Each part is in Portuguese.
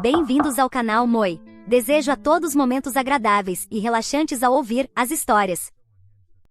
Bem-vindos ao canal Moi. Desejo a todos momentos agradáveis e relaxantes ao ouvir as histórias.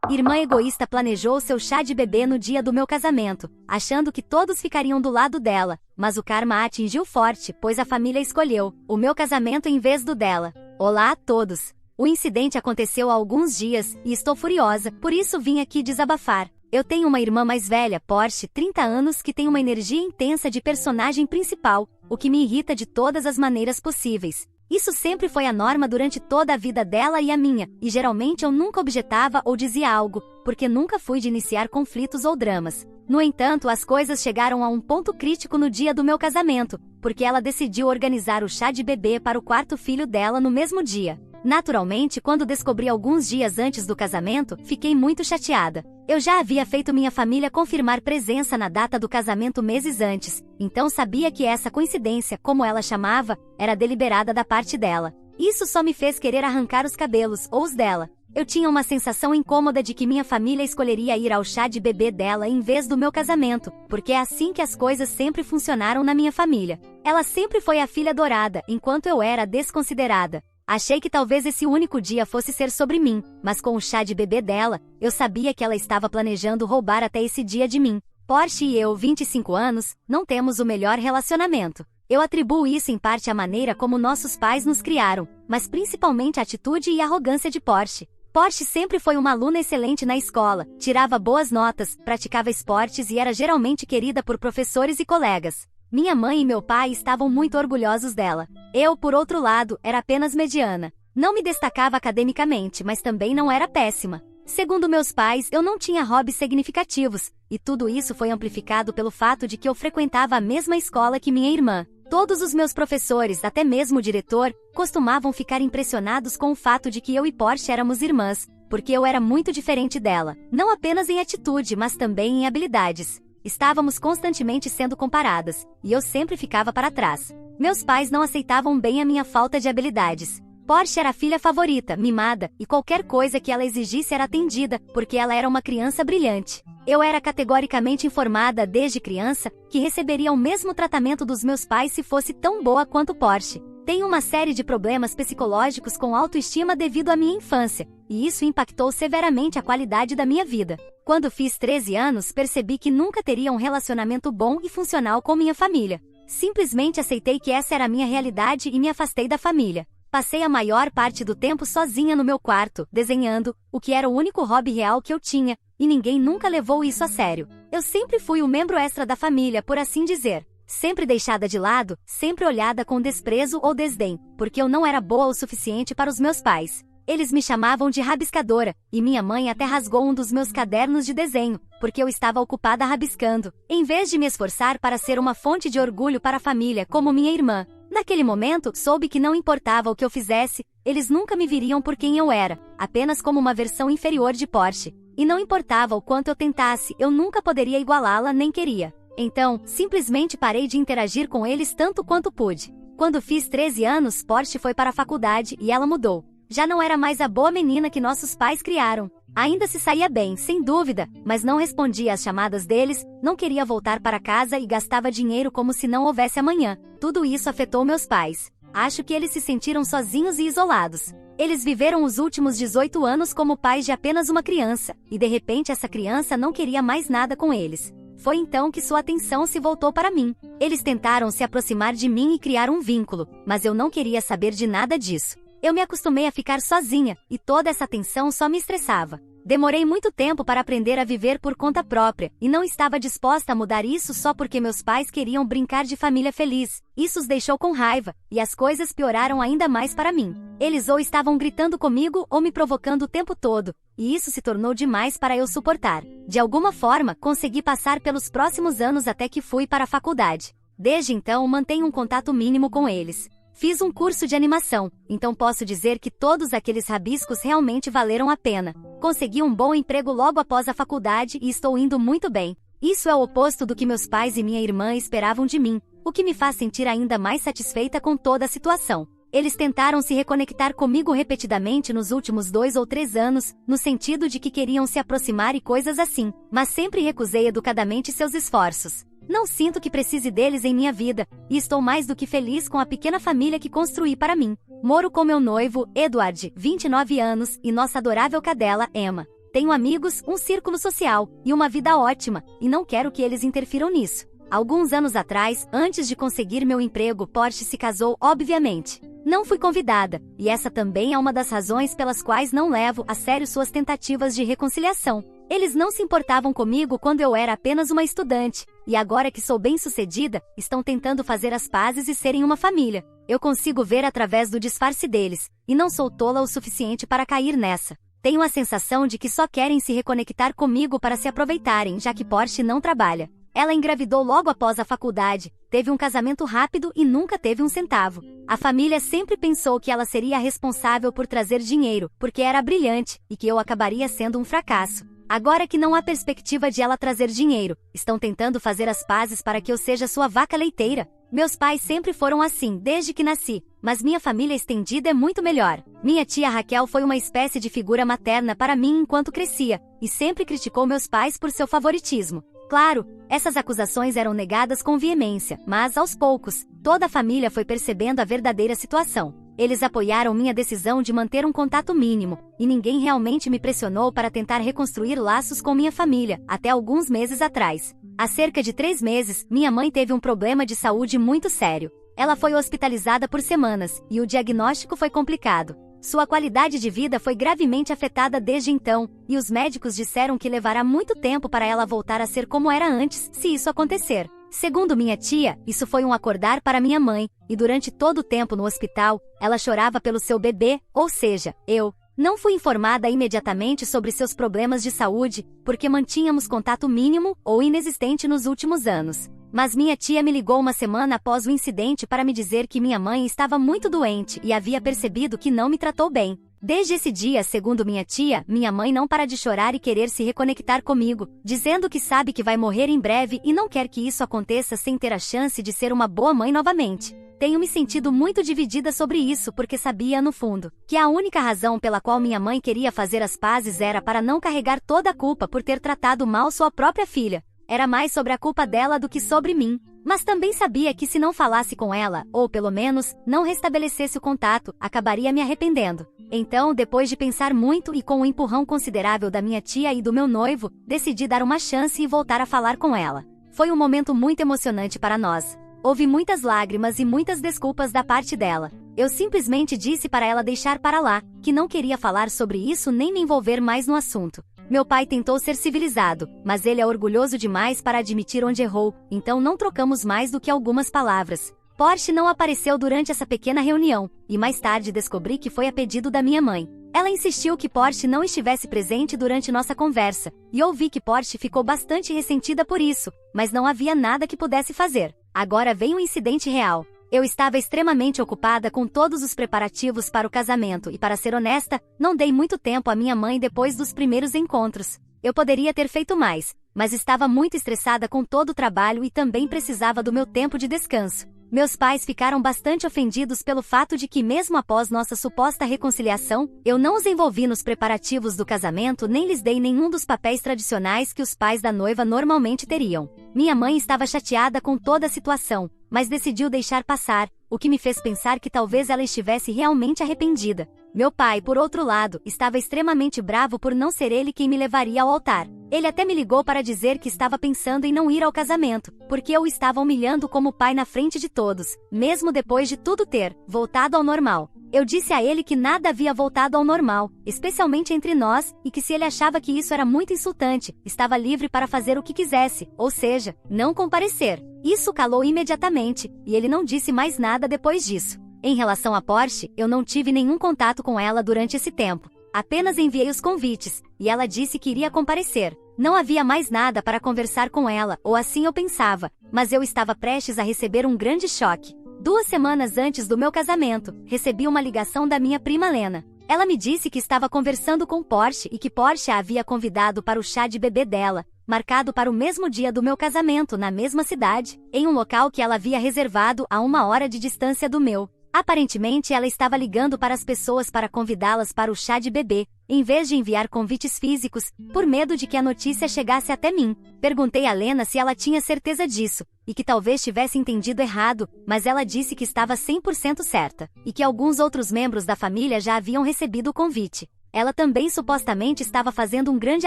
Irmã egoísta planejou seu chá de bebê no dia do meu casamento, achando que todos ficariam do lado dela, mas o karma a atingiu forte, pois a família escolheu o meu casamento em vez do dela. Olá a todos! O incidente aconteceu há alguns dias e estou furiosa, por isso vim aqui desabafar. Eu tenho uma irmã mais velha, Porsche, 30 anos, que tem uma energia intensa de personagem principal, o que me irrita de todas as maneiras possíveis. Isso sempre foi a norma durante toda a vida dela e a minha, e geralmente eu nunca objetava ou dizia algo, porque nunca fui de iniciar conflitos ou dramas. No entanto, as coisas chegaram a um ponto crítico no dia do meu casamento, porque ela decidiu organizar o chá de bebê para o quarto filho dela no mesmo dia. Naturalmente, quando descobri alguns dias antes do casamento, fiquei muito chateada. Eu já havia feito minha família confirmar presença na data do casamento meses antes, então sabia que essa coincidência, como ela chamava, era deliberada da parte dela. Isso só me fez querer arrancar os cabelos, ou os dela. Eu tinha uma sensação incômoda de que minha família escolheria ir ao chá de bebê dela em vez do meu casamento, porque é assim que as coisas sempre funcionaram na minha família. Ela sempre foi a filha adorada, enquanto eu era a desconsiderada. Achei que talvez esse único dia fosse ser sobre mim, mas com o chá de bebê dela, eu sabia que ela estava planejando roubar até esse dia de mim. Porsche e eu, 25 anos, não temos o melhor relacionamento. Eu atribuo isso em parte à maneira como nossos pais nos criaram, mas principalmente à atitude e arrogância de Porsche. Porsche sempre foi uma aluna excelente na escola, tirava boas notas, praticava esportes e era geralmente querida por professores e colegas. Minha mãe e meu pai estavam muito orgulhosos dela. Eu, por outro lado, era apenas mediana. Não me destacava academicamente, mas também não era péssima. Segundo meus pais, eu não tinha hobbies significativos, e tudo isso foi amplificado pelo fato de que eu frequentava a mesma escola que minha irmã. Todos os meus professores, até mesmo o diretor, costumavam ficar impressionados com o fato de que eu e Porsche éramos irmãs, porque eu era muito diferente dela, não apenas em atitude, mas também em habilidades. Estávamos constantemente sendo comparadas, e eu sempre ficava para trás. Meus pais não aceitavam bem a minha falta de habilidades. Porsche era a filha favorita, mimada, e qualquer coisa que ela exigisse era atendida, porque ela era uma criança brilhante. Eu era categoricamente informada desde criança que receberia o mesmo tratamento dos meus pais se fosse tão boa quanto Porsche. Tenho uma série de problemas psicológicos com autoestima devido à minha infância, e isso impactou severamente a qualidade da minha vida. Quando fiz 13 anos, percebi que nunca teria um relacionamento bom e funcional com minha família. Simplesmente aceitei que essa era a minha realidade e me afastei da família. Passei a maior parte do tempo sozinha no meu quarto, desenhando, o que era o único hobby real que eu tinha, e ninguém nunca levou isso a sério. Eu sempre fui o membro extra da família, por assim dizer. Sempre deixada de lado, sempre olhada com desprezo ou desdém, porque eu não era boa o suficiente para os meus pais. Eles me chamavam de rabiscadora, e minha mãe até rasgou um dos meus cadernos de desenho, porque eu estava ocupada rabiscando, em vez de me esforçar para ser uma fonte de orgulho para a família como minha irmã. Naquele momento, soube que não importava o que eu fizesse, eles nunca me viriam por quem eu era, apenas como uma versão inferior de Porsche. E não importava o quanto eu tentasse, eu nunca poderia igualá-la nem queria. Então, simplesmente parei de interagir com eles tanto quanto pude. Quando fiz 13 anos, Porsche foi para a faculdade e ela mudou. Já não era mais a boa menina que nossos pais criaram. Ainda se saía bem, sem dúvida, mas não respondia às chamadas deles, não queria voltar para casa e gastava dinheiro como se não houvesse amanhã. Tudo isso afetou meus pais. Acho que eles se sentiram sozinhos e isolados. Eles viveram os últimos 18 anos como pais de apenas uma criança, e de repente essa criança não queria mais nada com eles. Foi então que sua atenção se voltou para mim. Eles tentaram se aproximar de mim e criar um vínculo, mas eu não queria saber de nada disso. Eu me acostumei a ficar sozinha, e toda essa tensão só me estressava. Demorei muito tempo para aprender a viver por conta própria, e não estava disposta a mudar isso só porque meus pais queriam brincar de família feliz. Isso os deixou com raiva, e as coisas pioraram ainda mais para mim. Eles ou estavam gritando comigo ou me provocando o tempo todo, e isso se tornou demais para eu suportar. De alguma forma, consegui passar pelos próximos anos até que fui para a faculdade. Desde então, mantenho um contato mínimo com eles. Fiz um curso de animação, então posso dizer que todos aqueles rabiscos realmente valeram a pena. Consegui um bom emprego logo após a faculdade e estou indo muito bem. Isso é o oposto do que meus pais e minha irmã esperavam de mim, o que me faz sentir ainda mais satisfeita com toda a situação. Eles tentaram se reconectar comigo repetidamente nos últimos 2 ou 3 anos, no sentido de que queriam se aproximar e coisas assim, mas sempre recusei educadamente seus esforços. Não sinto que precise deles em minha vida, e estou mais do que feliz com a pequena família que construí para mim. Moro com meu noivo, Edward, 29 anos, e nossa adorável cadela, Emma. Tenho amigos, um círculo social, e uma vida ótima, e não quero que eles interfiram nisso. Alguns anos atrás, antes de conseguir meu emprego, Porsche se casou, obviamente. Não fui convidada, e essa também é uma das razões pelas quais não levo a sério suas tentativas de reconciliação. Eles não se importavam comigo quando eu era apenas uma estudante, e agora que sou bem-sucedida, estão tentando fazer as pazes e serem uma família. Eu consigo ver através do disfarce deles, e não sou tola o suficiente para cair nessa. Tenho a sensação de que só querem se reconectar comigo para se aproveitarem, já que Porsche não trabalha. Ela engravidou logo após a faculdade, teve um casamento rápido e nunca teve um centavo. A família sempre pensou que ela seria a responsável por trazer dinheiro, porque era brilhante, e que eu acabaria sendo um fracasso. Agora que não há perspectiva de ela trazer dinheiro, estão tentando fazer as pazes para que eu seja sua vaca leiteira. Meus pais sempre foram assim, desde que nasci, mas minha família estendida é muito melhor. Minha tia Raquel foi uma espécie de figura materna para mim enquanto crescia, e sempre criticou meus pais por seu favoritismo. Claro, essas acusações eram negadas com veemência, mas aos poucos, toda a família foi percebendo a verdadeira situação. Eles apoiaram minha decisão de manter um contato mínimo, e ninguém realmente me pressionou para tentar reconstruir laços com minha família, até alguns meses atrás. Há cerca de 3 meses, minha mãe teve um problema de saúde muito sério. Ela foi hospitalizada por semanas, e o diagnóstico foi complicado. Sua qualidade de vida foi gravemente afetada desde então, e os médicos disseram que levará muito tempo para ela voltar a ser como era antes, se isso acontecer. Segundo minha tia, isso foi um acordar para minha mãe, e durante todo o tempo no hospital, ela chorava pelo seu bebê, ou seja, eu. Não fui informada imediatamente sobre seus problemas de saúde, porque mantínhamos contato mínimo ou inexistente nos últimos anos. Mas minha tia me ligou uma semana após o incidente para me dizer que minha mãe estava muito doente e havia percebido que não me tratou bem. Desde esse dia, segundo minha tia, minha mãe não para de chorar e querer se reconectar comigo, dizendo que sabe que vai morrer em breve e não quer que isso aconteça sem ter a chance de ser uma boa mãe novamente. Tenho me sentido muito dividida sobre isso porque sabia, no fundo, que a única razão pela qual minha mãe queria fazer as pazes era para não carregar toda a culpa por ter tratado mal sua própria filha. Era mais sobre a culpa dela do que sobre mim. Mas também sabia que se não falasse com ela, ou pelo menos, não restabelecesse o contato, acabaria me arrependendo. Então, depois de pensar muito e com um empurrão considerável da minha tia e do meu noivo, decidi dar uma chance e voltar a falar com ela. Foi um momento muito emocionante para nós. Houve muitas lágrimas e muitas desculpas da parte dela. Eu simplesmente disse para ela deixar para lá, que não queria falar sobre isso nem me envolver mais no assunto. Meu pai tentou ser civilizado, mas ele é orgulhoso demais para admitir onde errou, então não trocamos mais do que algumas palavras. Porsche não apareceu durante essa pequena reunião, e mais tarde descobri que foi a pedido da minha mãe. Ela insistiu que Porsche não estivesse presente durante nossa conversa, e ouvi que Porsche ficou bastante ressentida por isso, mas não havia nada que pudesse fazer. Agora vem um incidente real. Eu estava extremamente ocupada com todos os preparativos para o casamento e, para ser honesta, não dei muito tempo à minha mãe depois dos primeiros encontros. Eu poderia ter feito mais, mas estava muito estressada com todo o trabalho e também precisava do meu tempo de descanso. Meus pais ficaram bastante ofendidos pelo fato de que, mesmo após nossa suposta reconciliação, eu não os envolvi nos preparativos do casamento nem lhes dei nenhum dos papéis tradicionais que os pais da noiva normalmente teriam. Minha mãe estava chateada com toda a situação, mas decidiu deixar passar, o que me fez pensar que talvez ela estivesse realmente arrependida. Meu pai, por outro lado, estava extremamente bravo por não ser ele quem me levaria ao altar. Ele até me ligou para dizer que estava pensando em não ir ao casamento, porque eu o estava humilhando como pai na frente de todos, mesmo depois de tudo ter voltado ao normal. Eu disse a ele que nada havia voltado ao normal, especialmente entre nós, e que se ele achava que isso era muito insultante, estava livre para fazer o que quisesse, ou seja, não comparecer. Isso calou imediatamente, e ele não disse mais nada depois disso. Em relação a Porsche, eu não tive nenhum contato com ela durante esse tempo. Apenas enviei os convites, e ela disse que iria comparecer. Não havia mais nada para conversar com ela, ou assim eu pensava, mas eu estava prestes a receber um grande choque. 2 semanas antes do meu casamento, recebi uma ligação da minha prima Lena. Ela me disse que estava conversando com Porsche e que Porsche a havia convidado para o chá de bebê dela, marcado para o mesmo dia do meu casamento na mesma cidade, em um local que ela havia reservado a 1 hora de distância do meu. Aparentemente ela estava ligando para as pessoas para convidá-las para o chá de bebê, em vez de enviar convites físicos, por medo de que a notícia chegasse até mim. Perguntei a Lena se ela tinha certeza disso, e que talvez tivesse entendido errado, mas ela disse que estava 100% certa, e que alguns outros membros da família já haviam recebido o convite. Ela também supostamente estava fazendo um grande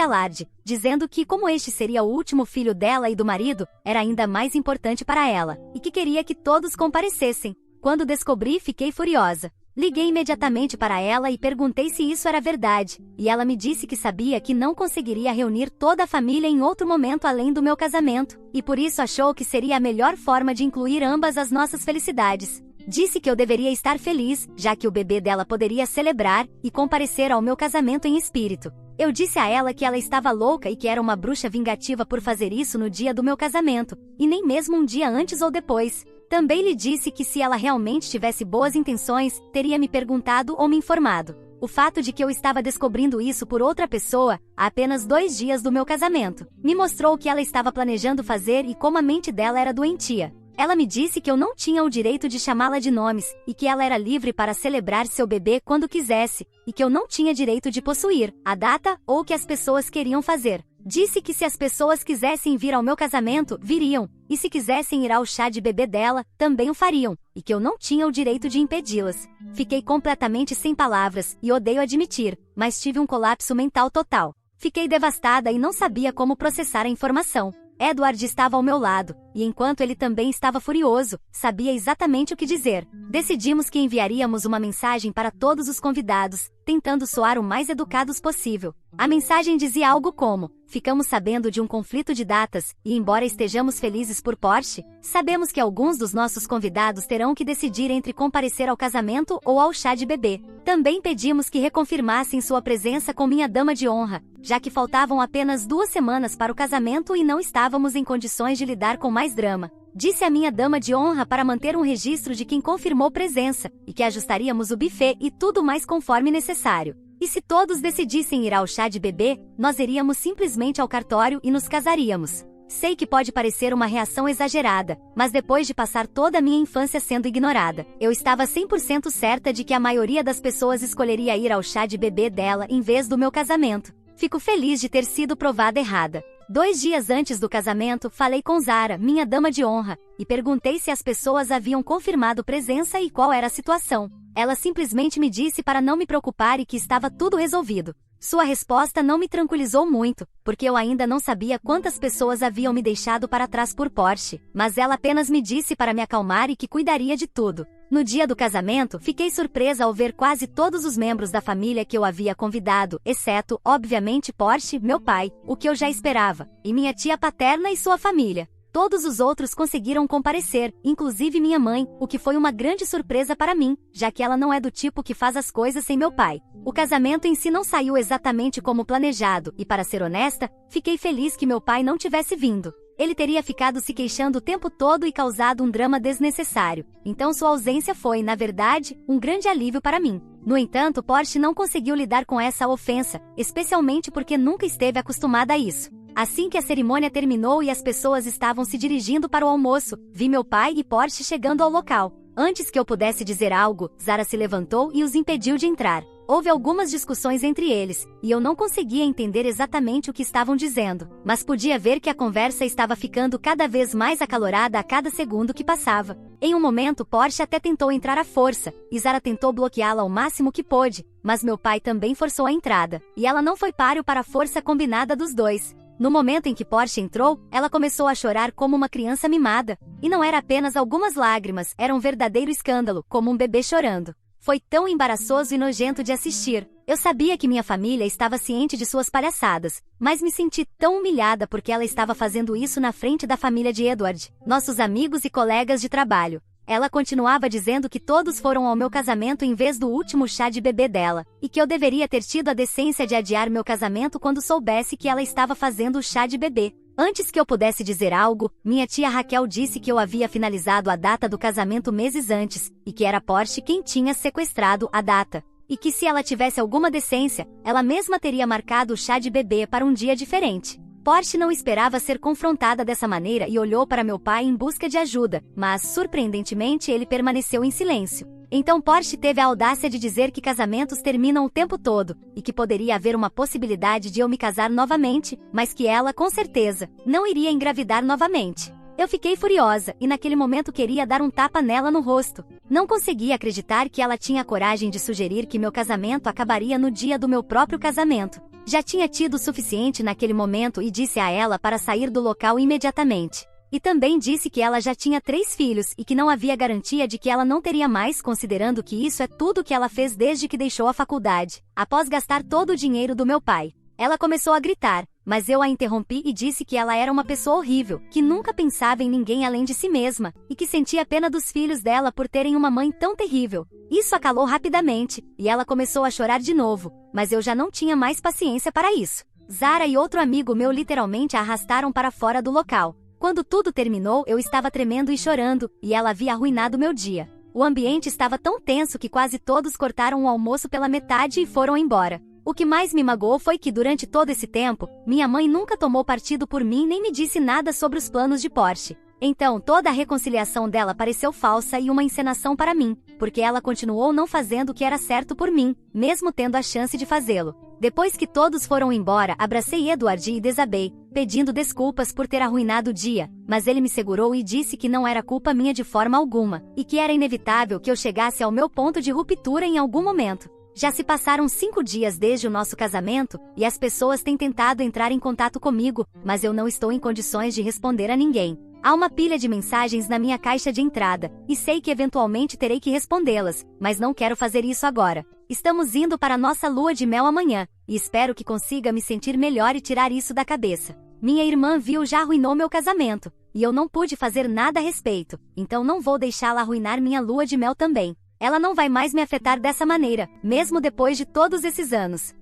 alarde, dizendo que, como este seria o último filho dela e do marido, era ainda mais importante para ela, e que queria que todos comparecessem. Quando descobri, fiquei furiosa. Liguei imediatamente para ela e perguntei se isso era verdade, e ela me disse que sabia que não conseguiria reunir toda a família em outro momento além do meu casamento, e por isso achou que seria a melhor forma de incluir ambas as nossas felicidades. Disse que eu deveria estar feliz, já que o bebê dela poderia celebrar e comparecer ao meu casamento em espírito. Eu disse a ela que ela estava louca e que era uma bruxa vingativa por fazer isso no dia do meu casamento, e nem mesmo um dia antes ou depois. Também lhe disse que se ela realmente tivesse boas intenções, teria me perguntado ou me informado. O fato de que eu estava descobrindo isso por outra pessoa, há apenas 2 dias do meu casamento, me mostrou o que ela estava planejando fazer e como a mente dela era doentia. Ela me disse que eu não tinha o direito de chamá-la de nomes, e que ela era livre para celebrar seu bebê quando quisesse, e que eu não tinha direito de possuir a data ou o que as pessoas queriam fazer. Disse que se as pessoas quisessem vir ao meu casamento, viriam, e se quisessem ir ao chá de bebê dela, também o fariam, e que eu não tinha o direito de impedi-las. Fiquei completamente sem palavras, e odeio admitir, mas tive um colapso mental total. Fiquei devastada e não sabia como processar a informação. Edward estava ao meu lado, e enquanto ele também estava furioso, sabia exatamente o que dizer. Decidimos que enviaríamos uma mensagem para todos os convidados, tentando soar o mais educados possível. A mensagem dizia algo como: ficamos sabendo de um conflito de datas, e embora estejamos felizes por Porsche, sabemos que alguns dos nossos convidados terão que decidir entre comparecer ao casamento ou ao chá de bebê. Também pedimos que reconfirmassem sua presença com minha dama de honra, já que faltavam apenas 2 semanas para o casamento e não estávamos em condições de lidar com mais drama. Disse a minha dama de honra para manter um registro de quem confirmou presença, e que ajustaríamos o buffet e tudo mais conforme necessário. E se todos decidissem ir ao chá de bebê, nós iríamos simplesmente ao cartório e nos casaríamos. Sei que pode parecer uma reação exagerada, mas depois de passar toda a minha infância sendo ignorada, eu estava 100% certa de que a maioria das pessoas escolheria ir ao chá de bebê dela em vez do meu casamento. Fico feliz de ter sido provada errada. 2 dias antes do casamento, falei com Zara, minha dama de honra, e perguntei se as pessoas haviam confirmado presença e qual era a situação. Ela simplesmente me disse para não me preocupar e que estava tudo resolvido. Sua resposta não me tranquilizou muito, porque eu ainda não sabia quantas pessoas haviam me deixado para trás por Porsche, mas ela apenas me disse para me acalmar e que cuidaria de tudo. No dia do casamento, fiquei surpresa ao ver quase todos os membros da família que eu havia convidado, exceto, obviamente, Porsche, meu pai, o que eu já esperava, e minha tia paterna e sua família. Todos os outros conseguiram comparecer, inclusive minha mãe, o que foi uma grande surpresa para mim, já que ela não é do tipo que faz as coisas sem meu pai. O casamento em si não saiu exatamente como planejado, e para ser honesta, fiquei feliz que meu pai não tivesse vindo. Ele teria ficado se queixando o tempo todo e causado um drama desnecessário, então sua ausência foi, na verdade, um grande alívio para mim. No entanto, Porsche não conseguiu lidar com essa ofensa, especialmente porque nunca esteve acostumada a isso. Assim que a cerimônia terminou e as pessoas estavam se dirigindo para o almoço, vi meu pai e Porsche chegando ao local. Antes que eu pudesse dizer algo, Zara se levantou e os impediu de entrar. Houve algumas discussões entre eles, e eu não conseguia entender exatamente o que estavam dizendo, mas podia ver que a conversa estava ficando cada vez mais acalorada a cada segundo que passava. Em um momento, Porsche até tentou entrar à força, e Zara tentou bloqueá-la ao máximo que pôde, mas meu pai também forçou a entrada, e ela não foi páreo para a força combinada dos dois. No momento em que Porsche entrou, ela começou a chorar como uma criança mimada. E não era apenas algumas lágrimas, era um verdadeiro escândalo, como um bebê chorando. Foi tão embaraçoso e nojento de assistir. Eu sabia que minha família estava ciente de suas palhaçadas, mas me senti tão humilhada porque ela estava fazendo isso na frente da família de Edward, nossos amigos e colegas de trabalho. Ela continuava dizendo que todos foram ao meu casamento em vez do último chá de bebê dela, e que eu deveria ter tido a decência de adiar meu casamento quando soubesse que ela estava fazendo o chá de bebê. Antes que eu pudesse dizer algo, minha tia Raquel disse que eu havia finalizado a data do casamento meses antes, e que era Porsche quem tinha sequestrado a data. E que se ela tivesse alguma decência, ela mesma teria marcado o chá de bebê para um dia diferente. Porsche não esperava ser confrontada dessa maneira e olhou para meu pai em busca de ajuda, mas, surpreendentemente, ele permaneceu em silêncio. Então Porsche teve a audácia de dizer que casamentos terminam o tempo todo, e que poderia haver uma possibilidade de eu me casar novamente, mas que ela, com certeza, não iria engravidar novamente. Eu fiquei furiosa, e naquele momento queria dar um tapa nela no rosto. Não conseguia acreditar que ela tinha a coragem de sugerir que meu casamento acabaria no dia do meu próprio casamento. Já tinha tido o suficiente naquele momento e disse a ela para sair do local imediatamente. E também disse que ela já tinha 3 filhos e que não havia garantia de que ela não teria mais, considerando que isso é tudo que ela fez desde que deixou a faculdade, após gastar todo o dinheiro do meu pai. Ela começou a gritar, mas eu a interrompi e disse que ela era uma pessoa horrível, que nunca pensava em ninguém além de si mesma, e que sentia pena dos filhos dela por terem uma mãe tão terrível. Isso a calou rapidamente, e ela começou a chorar de novo, mas eu já não tinha mais paciência para isso. Zara e outro amigo meu literalmente a arrastaram para fora do local. Quando tudo terminou, eu estava tremendo e chorando, e ela havia arruinado meu dia. O ambiente estava tão tenso que quase todos cortaram o almoço pela metade e foram embora. O que mais me magoou foi que, durante todo esse tempo, minha mãe nunca tomou partido por mim nem me disse nada sobre os planos de Porsche. Então, toda a reconciliação dela pareceu falsa e uma encenação para mim, porque ela continuou não fazendo o que era certo por mim, mesmo tendo a chance de fazê-lo. Depois que todos foram embora, abracei Edward e desabei, pedindo desculpas por ter arruinado o dia, mas ele me segurou e disse que não era culpa minha de forma alguma, e que era inevitável que eu chegasse ao meu ponto de ruptura em algum momento. Já se passaram 5 dias desde o nosso casamento, e as pessoas têm tentado entrar em contato comigo, mas eu não estou em condições de responder a ninguém. Há uma pilha de mensagens na minha caixa de entrada, e sei que eventualmente terei que respondê-las, mas não quero fazer isso agora. Estamos indo para nossa lua de mel amanhã, e espero que consiga me sentir melhor e tirar isso da cabeça. Minha irmã viu já arruinou meu casamento, e eu não pude fazer nada a respeito, então não vou deixá-la arruinar minha lua de mel também. Ela não vai mais me afetar dessa maneira, mesmo depois de todos esses anos.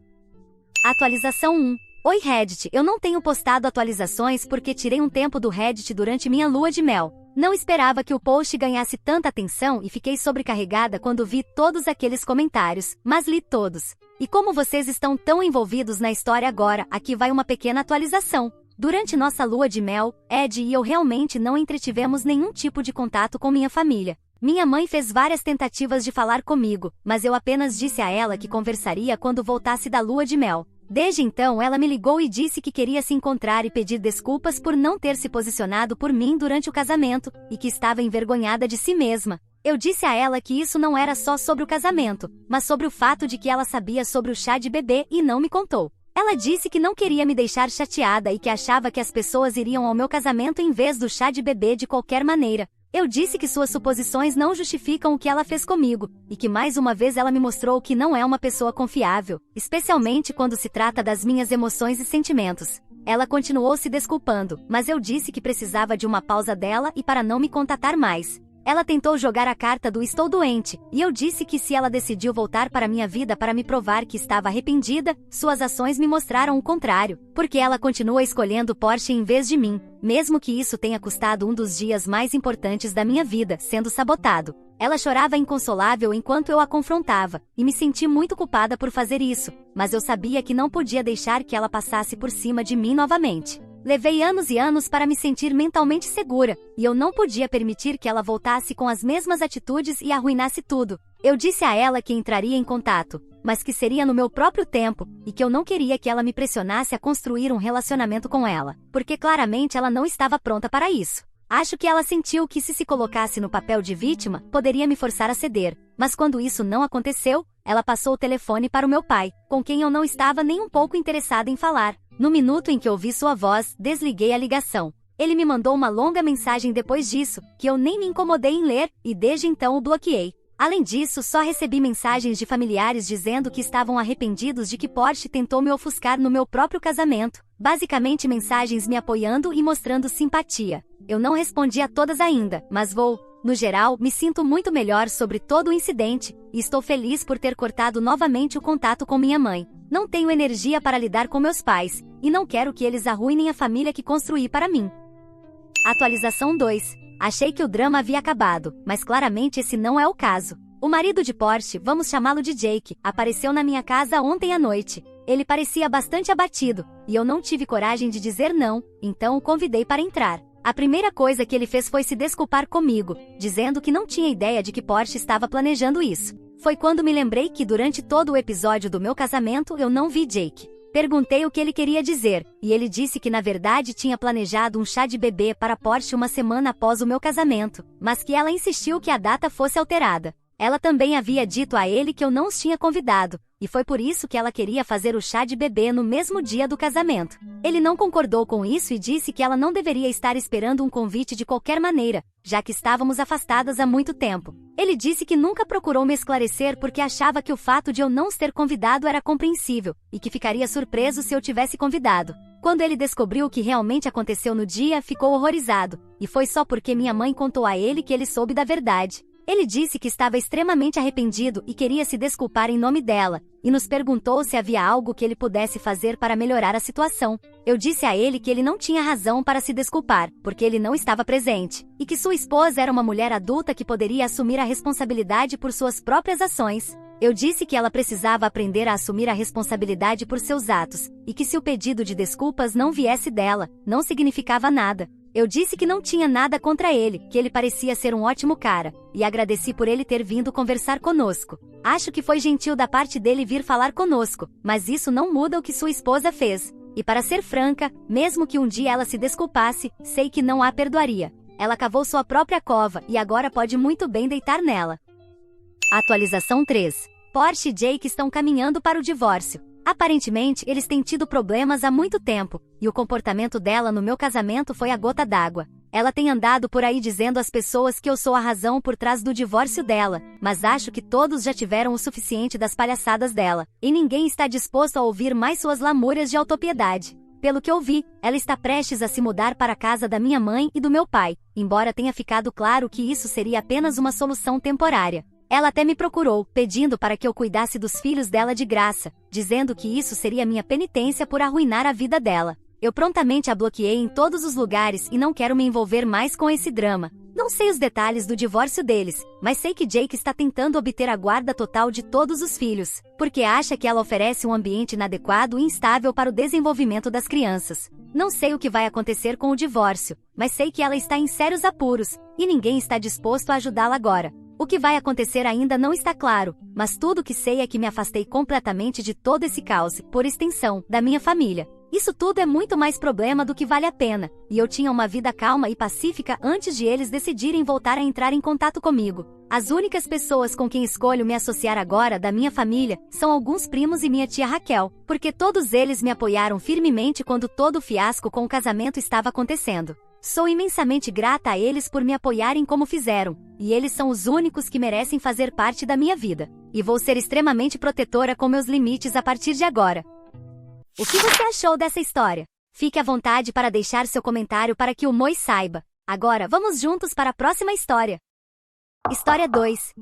Atualização 1. Oi Reddit, eu não tenho postado atualizações porque tirei um tempo do Reddit durante minha lua de mel. Não esperava que o post ganhasse tanta atenção e fiquei sobrecarregada quando vi todos aqueles comentários, mas li todos. E como vocês estão tão envolvidos na história agora, aqui vai uma pequena atualização. Durante nossa lua de mel, Ed e eu realmente não entretivemos nenhum tipo de contato com minha família. Minha mãe fez várias tentativas de falar comigo, mas eu apenas disse a ela que conversaria quando voltasse da lua de mel. Desde então ela me ligou e disse que queria se encontrar e pedir desculpas por não ter se posicionado por mim durante o casamento, e que estava envergonhada de si mesma. Eu disse a ela que isso não era só sobre o casamento, mas sobre o fato de que ela sabia sobre o chá de bebê e não me contou. Ela disse que não queria me deixar chateada e que achava que as pessoas iriam ao meu casamento em vez do chá de bebê de qualquer maneira. Eu disse que suas suposições não justificam o que ela fez comigo, e que mais uma vez ela me mostrou que não é uma pessoa confiável, especialmente quando se trata das minhas emoções e sentimentos. Ela continuou se desculpando, mas eu disse que precisava de uma pausa dela e para não me contatar mais. Ela tentou jogar a carta do estou doente, e eu disse que se ela decidiu voltar para minha vida para me provar que estava arrependida, suas ações me mostraram o contrário, porque ela continua escolhendo Porsche em vez de mim, mesmo que isso tenha custado um dos dias mais importantes da minha vida, sendo sabotado. Ela chorava inconsolável enquanto eu a confrontava, e me senti muito culpada por fazer isso, mas eu sabia que não podia deixar que ela passasse por cima de mim novamente. Levei anos e anos para me sentir mentalmente segura, e eu não podia permitir que ela voltasse com as mesmas atitudes e arruinasse tudo. Eu disse a ela que entraria em contato, mas que seria no meu próprio tempo, e que eu não queria que ela me pressionasse a construir um relacionamento com ela, porque claramente ela não estava pronta para isso. Acho que ela sentiu que se colocasse no papel de vítima, poderia me forçar a ceder, mas quando isso não aconteceu, ela passou o telefone para o meu pai, com quem eu não estava nem um pouco interessada em falar. No minuto em que ouvi sua voz, desliguei a ligação. Ele me mandou uma longa mensagem depois disso, que eu nem me incomodei em ler, e desde então o bloqueei. Além disso, só recebi mensagens de familiares dizendo que estavam arrependidos de que Porsche tentou me ofuscar no meu próprio casamento. Basicamente mensagens me apoiando e mostrando simpatia. Eu não respondi a todas ainda, mas vou. No geral, me sinto muito melhor sobre todo o incidente, e estou feliz por ter cortado novamente o contato com minha mãe. Não tenho energia para lidar com meus pais, e não quero que eles arruinem a família que construí para mim. Atualização 2. Achei que o drama havia acabado, mas claramente esse não é o caso. O marido de Porsche, vamos chamá-lo de Jake, apareceu na minha casa ontem à noite. Ele parecia bastante abatido, e eu não tive coragem de dizer não, então o convidei para entrar. A primeira coisa que ele fez foi se desculpar comigo, dizendo que não tinha ideia de que Porsche estava planejando isso. Foi quando me lembrei que durante todo o episódio do meu casamento eu não vi Jake. Perguntei o que ele queria dizer, e ele disse que na verdade tinha planejado um chá de bebê para Porsche uma semana após o meu casamento, mas que ela insistiu que a data fosse alterada. Ela também havia dito a ele que eu não os tinha convidado, e foi por isso que ela queria fazer o chá de bebê no mesmo dia do casamento. Ele não concordou com isso e disse que ela não deveria estar esperando um convite de qualquer maneira, já que estávamos afastadas há muito tempo. Ele disse que nunca procurou me esclarecer porque achava que o fato de eu não os ter convidado era compreensível, e que ficaria surpreso se eu tivesse convidado. Quando ele descobriu o que realmente aconteceu no dia, ficou horrorizado, e foi só porque minha mãe contou a ele que ele soube da verdade. Ele disse que estava extremamente arrependido e queria se desculpar em nome dela, e nos perguntou se havia algo que ele pudesse fazer para melhorar a situação. Eu disse a ele que ele não tinha razão para se desculpar, porque ele não estava presente, e que sua esposa era uma mulher adulta que poderia assumir a responsabilidade por suas próprias ações. Eu disse que ela precisava aprender a assumir a responsabilidade por seus atos, e que se o pedido de desculpas não viesse dela, não significava nada. Eu disse que não tinha nada contra ele, que ele parecia ser um ótimo cara, e agradeci por ele ter vindo conversar conosco. Acho que foi gentil da parte dele vir falar conosco, mas isso não muda o que sua esposa fez. E para ser franca, mesmo que um dia ela se desculpasse, sei que não a perdoaria. Ela cavou sua própria cova e agora pode muito bem deitar nela. Atualização 3. Porsche e Jake estão caminhando para o divórcio. Aparentemente, eles têm tido problemas há muito tempo, e o comportamento dela no meu casamento foi a gota d'água. Ela tem andado por aí dizendo às pessoas que eu sou a razão por trás do divórcio dela, mas acho que todos já tiveram o suficiente das palhaçadas dela, e ninguém está disposto a ouvir mais suas lamúrias de autopiedade. Pelo que eu vi, ela está prestes a se mudar para a casa da minha mãe e do meu pai, embora tenha ficado claro que isso seria apenas uma solução temporária. Ela até me procurou, pedindo para que eu cuidasse dos filhos dela de graça, dizendo que isso seria minha penitência por arruinar a vida dela. Eu prontamente a bloqueei em todos os lugares e não quero me envolver mais com esse drama. Não sei os detalhes do divórcio deles, mas sei que Jake está tentando obter a guarda total de todos os filhos, porque acha que ela oferece um ambiente inadequado e instável para o desenvolvimento das crianças. Não sei o que vai acontecer com o divórcio, mas sei que ela está em sérios apuros, e ninguém está disposto a ajudá-la agora. O que vai acontecer ainda não está claro, mas tudo o que sei é que me afastei completamente de todo esse caos, por extensão, da minha família. Isso tudo é muito mais problema do que vale a pena, e eu tinha uma vida calma e pacífica antes de eles decidirem voltar a entrar em contato comigo. As únicas pessoas com quem escolho me associar agora da minha família são alguns primos e minha tia Raquel, porque todos eles me apoiaram firmemente quando todo o fiasco com o casamento estava acontecendo. Sou imensamente grata a eles por me apoiarem como fizeram, e eles são os únicos que merecem fazer parte da minha vida. E vou ser extremamente protetora com meus limites a partir de agora. O que você achou dessa história? Fique à vontade para deixar seu comentário para que o Moi saiba. Agora, vamos juntos para a próxima história. História 2.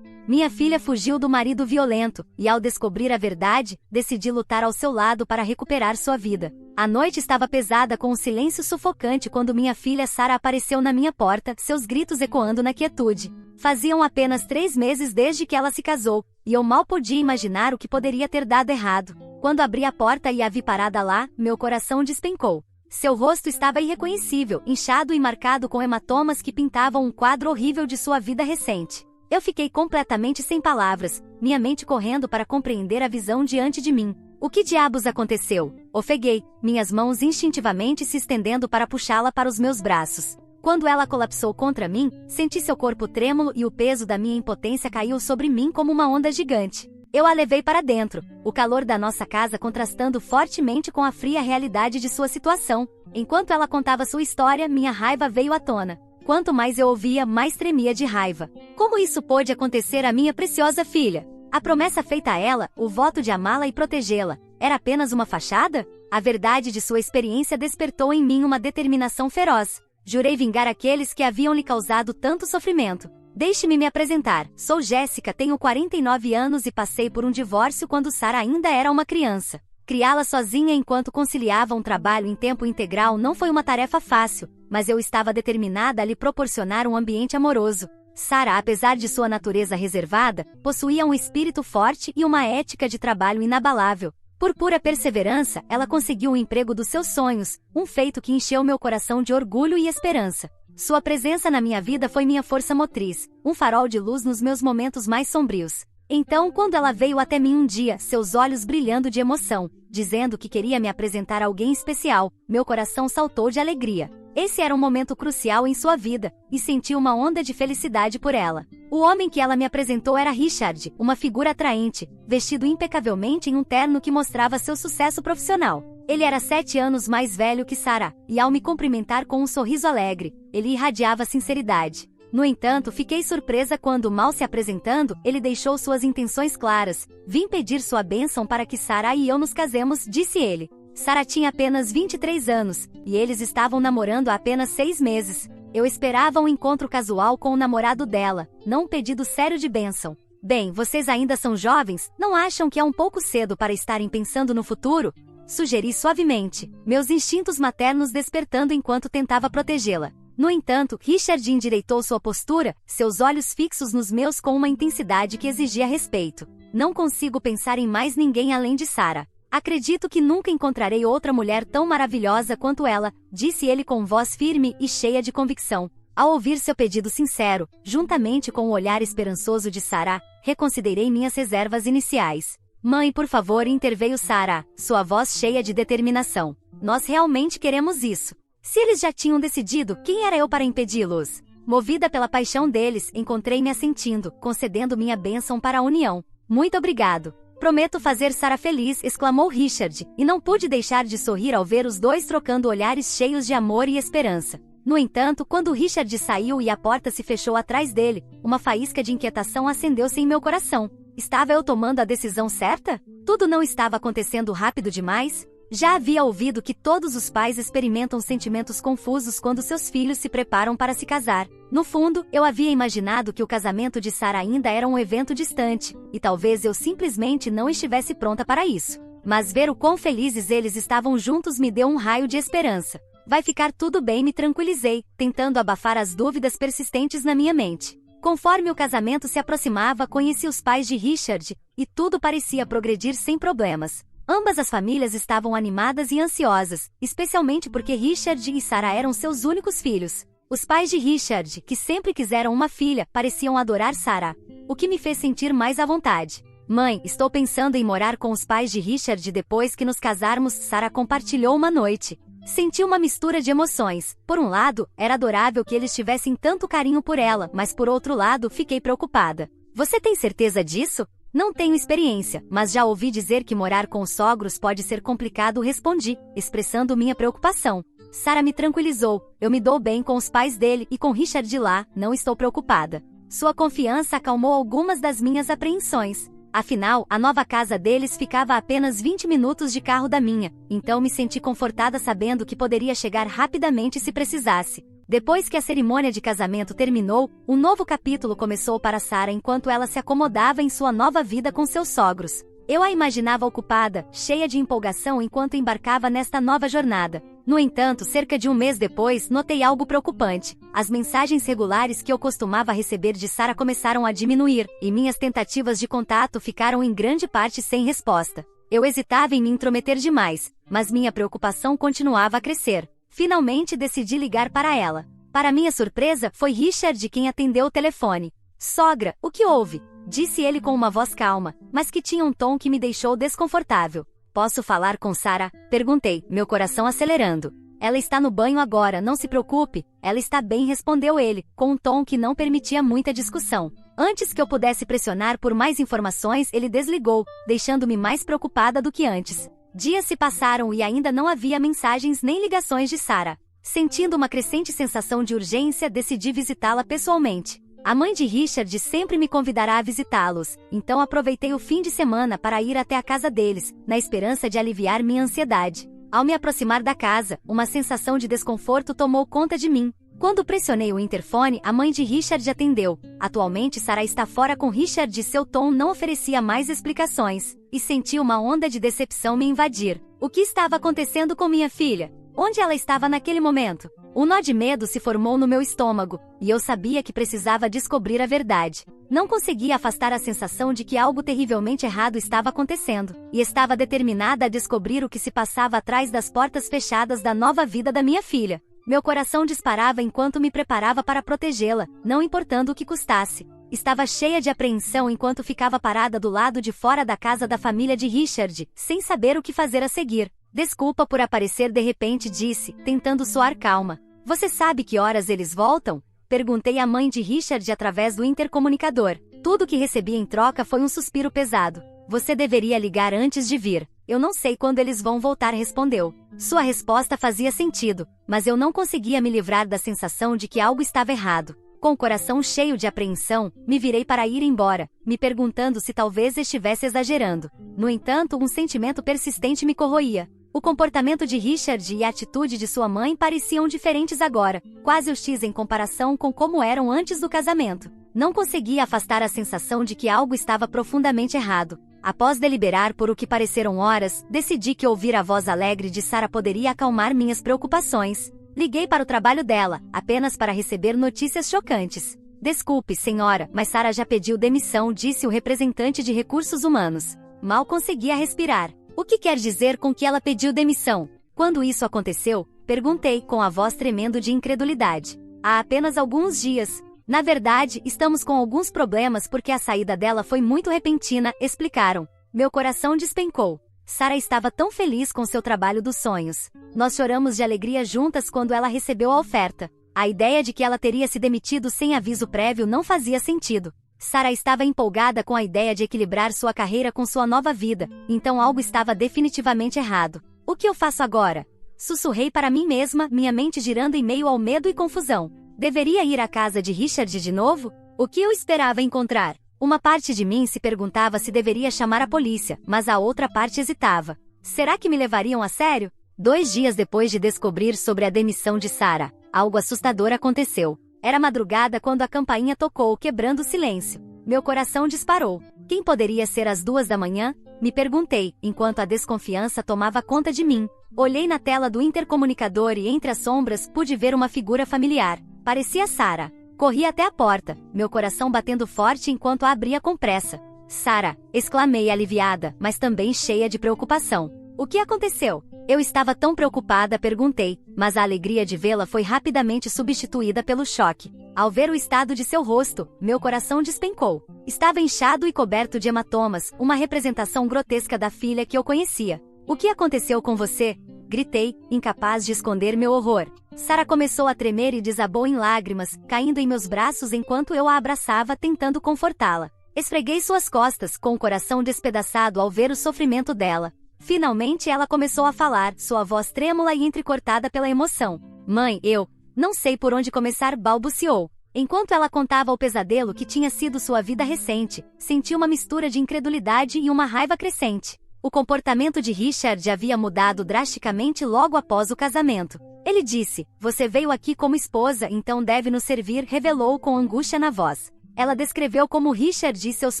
Minha filha fugiu do marido violento, e ao descobrir a verdade, decidi lutar ao seu lado para recuperar sua vida. A noite estava pesada com um silêncio sufocante quando minha filha Sarah apareceu na minha porta, seus gritos ecoando na quietude. Faziam apenas 3 meses desde que ela se casou, e eu mal podia imaginar o que poderia ter dado errado. Quando abri a porta e a vi parada lá, meu coração despencou. Seu rosto estava irreconhecível, inchado e marcado com hematomas que pintavam um quadro horrível de sua vida recente. Eu fiquei completamente sem palavras, minha mente correndo para compreender a visão diante de mim. O que diabos aconteceu? Ofeguei, minhas mãos instintivamente se estendendo para puxá-la para os meus braços. Quando ela colapsou contra mim, senti seu corpo trêmulo e o peso da minha impotência caiu sobre mim como uma onda gigante. Eu a levei para dentro, o calor da nossa casa contrastando fortemente com a fria realidade de sua situação. Enquanto ela contava sua história, minha raiva veio à tona. Quanto mais eu ouvia, mais tremia de raiva. Como isso pôde acontecer à minha preciosa filha? A promessa feita a ela, o voto de amá-la e protegê-la, era apenas uma fachada? A verdade de sua experiência despertou em mim uma determinação feroz. Jurei vingar aqueles que haviam lhe causado tanto sofrimento. Deixe-me me apresentar. Sou Jéssica, tenho 49 anos e passei por um divórcio quando Sarah ainda era uma criança. Criá-la sozinha enquanto conciliava um trabalho em tempo integral não foi uma tarefa fácil, mas eu estava determinada a lhe proporcionar um ambiente amoroso. Sarah, apesar de sua natureza reservada, possuía um espírito forte e uma ética de trabalho inabalável. Por pura perseverança, ela conseguiu o emprego dos seus sonhos, um feito que encheu meu coração de orgulho e esperança. Sua presença na minha vida foi minha força motriz, um farol de luz nos meus momentos mais sombrios. Então, quando ela veio até mim um dia, seus olhos brilhando de emoção, dizendo que queria me apresentar a alguém especial, meu coração saltou de alegria. Esse era um momento crucial em sua vida, e senti uma onda de felicidade por ela. O homem que ela me apresentou era Richard, uma figura atraente, vestido impecavelmente em um terno que mostrava seu sucesso profissional. Ele era 7 anos mais velho que Sarah, e ao me cumprimentar com um sorriso alegre, ele irradiava sinceridade. No entanto, fiquei surpresa quando, mal se apresentando, ele deixou suas intenções claras. Vim pedir sua bênção para que Sarah e eu nos casemos, disse ele. Sarah tinha apenas 23 anos, e eles estavam namorando há apenas 6 meses. Eu esperava um encontro casual com o namorado dela, não um pedido sério de bênção. Bem, vocês ainda são jovens, não acham que é um pouco cedo para estarem pensando no futuro? Sugeri suavemente, meus instintos maternos despertando enquanto tentava protegê-la. No entanto, Richard endireitou sua postura, seus olhos fixos nos meus com uma intensidade que exigia respeito. Não consigo pensar em mais ninguém além de Sarah. Acredito que nunca encontrarei outra mulher tão maravilhosa quanto ela, disse ele com voz firme e cheia de convicção. Ao ouvir seu pedido sincero, juntamente com o olhar esperançoso de Sarah, reconsiderei minhas reservas iniciais. Mãe, por favor, interveio Sarah, sua voz cheia de determinação. Nós realmente queremos isso. Se eles já tinham decidido, quem era eu para impedi-los? Movida pela paixão deles, encontrei-me assentindo, concedendo minha bênção para a união. Muito obrigado. Prometo fazer Sarah feliz, exclamou Richard, e não pude deixar de sorrir ao ver os dois trocando olhares cheios de amor e esperança. No entanto, quando Richard saiu e a porta se fechou atrás dele, uma faísca de inquietação acendeu-se em meu coração. Estava eu tomando a decisão certa? Tudo não estava acontecendo rápido demais? Já havia ouvido que todos os pais experimentam sentimentos confusos quando seus filhos se preparam para se casar. No fundo, eu havia imaginado que o casamento de Sarah ainda era um evento distante, e talvez eu simplesmente não estivesse pronta para isso. Mas ver o quão felizes eles estavam juntos me deu um raio de esperança. Vai ficar tudo bem, me tranquilizei, tentando abafar as dúvidas persistentes na minha mente. Conforme o casamento se aproximava, conheci os pais de Richard, e tudo parecia progredir sem problemas. Ambas as famílias estavam animadas e ansiosas, especialmente porque Richard e Sarah eram seus únicos filhos. Os pais de Richard, que sempre quiseram uma filha, pareciam adorar Sarah, o que me fez sentir mais à vontade. Mãe, estou pensando em morar com os pais de Richard depois que nos casarmos, Sarah compartilhou uma noite. Senti uma mistura de emoções. Por um lado, era adorável que eles tivessem tanto carinho por ela, mas por outro lado, fiquei preocupada. Você tem certeza disso? Não tenho experiência, mas já ouvi dizer que morar com os sogros pode ser complicado, respondi, expressando minha preocupação. Sarah me tranquilizou, eu me dou bem com os pais dele e com Richard lá, não estou preocupada. Sua confiança acalmou algumas das minhas apreensões. Afinal, a nova casa deles ficava a apenas 20 minutos de carro da minha, então me senti confortada sabendo que poderia chegar rapidamente se precisasse. Depois que a cerimônia de casamento terminou, um novo capítulo começou para Sarah enquanto ela se acomodava em sua nova vida com seus sogros. Eu a imaginava ocupada, cheia de empolgação enquanto embarcava nesta nova jornada. No entanto, cerca de um mês depois, notei algo preocupante. As mensagens regulares que eu costumava receber de Sarah começaram a diminuir, e minhas tentativas de contato ficaram em grande parte sem resposta. Eu hesitava em me intrometer demais, mas minha preocupação continuava a crescer. Finalmente decidi ligar para ela. Para minha surpresa, foi Richard quem atendeu o telefone. Sogra, o que houve? Disse ele com uma voz calma, mas que tinha um tom que me deixou desconfortável. Posso falar com Sarah? Perguntei, meu coração acelerando. Ela está no banho agora, não se preocupe. Ela está bem, respondeu ele, com um tom que não permitia muita discussão. Antes que eu pudesse pressionar por mais informações, ele desligou, deixando-me mais preocupada do que antes. Dias se passaram e ainda não havia mensagens nem ligações de Sarah. Sentindo uma crescente sensação de urgência, decidi visitá-la pessoalmente. A mãe de Richard sempre me convidará a visitá-los, então aproveitei o fim de semana para ir até a casa deles, na esperança de aliviar minha ansiedade. Ao me aproximar da casa, uma sensação de desconforto tomou conta de mim. Quando pressionei o interfone, a mãe de Richard atendeu. Atualmente Sarah está fora com Richard e seu tom não oferecia mais explicações. E senti uma onda de decepção me invadir. O que estava acontecendo com minha filha? Onde ela estava naquele momento? Um nó de medo se formou no meu estômago, e eu sabia que precisava descobrir a verdade. Não conseguia afastar a sensação de que algo terrivelmente errado estava acontecendo, e estava determinada a descobrir o que se passava atrás das portas fechadas da nova vida da minha filha. Meu coração disparava enquanto me preparava para protegê-la, não importando o que custasse. Estava cheia de apreensão enquanto ficava parada do lado de fora da casa da família de Richard, sem saber o que fazer a seguir. Desculpa por aparecer de repente, disse, tentando soar calma. Você sabe que horas eles voltam? Perguntei à mãe de Richard através do intercomunicador. Tudo que recebi em troca foi um suspiro pesado. Você deveria ligar antes de vir. Eu não sei quando eles vão voltar, respondeu. Sua resposta fazia sentido, mas eu não conseguia me livrar da sensação de que algo estava errado. Com o coração cheio de apreensão, me virei para ir embora, me perguntando se talvez estivesse exagerando. No entanto, um sentimento persistente me corroía. O comportamento de Richard e a atitude de sua mãe pareciam diferentes agora, quase hostis em comparação com como eram antes do casamento. Não conseguia afastar a sensação de que algo estava profundamente errado. Após deliberar por o que pareceram horas, decidi que ouvir a voz alegre de Sarah poderia acalmar minhas preocupações. Liguei para o trabalho dela, apenas para receber notícias chocantes. Desculpe, senhora, mas Sarah já pediu demissão, disse o representante de recursos humanos. Mal conseguia respirar. O que quer dizer com que ela pediu demissão? Quando isso aconteceu? Perguntei, com a voz tremendo de incredulidade. Há apenas alguns dias. Na verdade, estamos com alguns problemas porque a saída dela foi muito repentina, explicaram. Meu coração despencou. Sarah estava tão feliz com seu trabalho dos sonhos. Nós choramos de alegria juntas quando ela recebeu a oferta. A ideia de que ela teria se demitido sem aviso prévio não fazia sentido. Sarah estava empolgada com a ideia de equilibrar sua carreira com sua nova vida, então algo estava definitivamente errado. O que eu faço agora? Sussurrei para mim mesma, minha mente girando em meio ao medo e confusão. Deveria ir à casa de Richard de novo? O que eu esperava encontrar? Uma parte de mim se perguntava se deveria chamar a polícia, mas a outra parte hesitava. Será que me levariam a sério? 2 dias depois de descobrir sobre a demissão de Sarah, algo assustador aconteceu. Era madrugada quando a campainha tocou, quebrando o silêncio. Meu coração disparou. Quem poderia ser às 2 da manhã? Me perguntei, enquanto a desconfiança tomava conta de mim. Olhei na tela do intercomunicador e entre as sombras pude ver uma figura familiar. Parecia Sarah. Corri até a porta, meu coração batendo forte enquanto a abria com pressa. Sarah, exclamei aliviada, mas também cheia de preocupação. O que aconteceu? Eu estava tão preocupada, perguntei, mas a alegria de vê-la foi rapidamente substituída pelo choque. Ao ver o estado de seu rosto, meu coração despencou. Estava inchado e coberto de hematomas, uma representação grotesca da filha que eu conhecia. O que aconteceu com você? Gritei, incapaz de esconder meu horror. Sarah começou a tremer e desabou em lágrimas, caindo em meus braços enquanto eu a abraçava tentando confortá-la. Esfreguei suas costas, com o coração despedaçado ao ver o sofrimento dela. Finalmente ela começou a falar, sua voz trêmula e entrecortada pela emoção. Mãe, eu não sei por onde começar, balbuciou. Enquanto ela contava o pesadelo que tinha sido sua vida recente, senti uma mistura de incredulidade e uma raiva crescente. O comportamento de Richard havia mudado drasticamente logo após o casamento. Ele disse, você veio aqui como esposa, então deve nos servir, revelou com angústia na voz. Ela descreveu como Richard e seus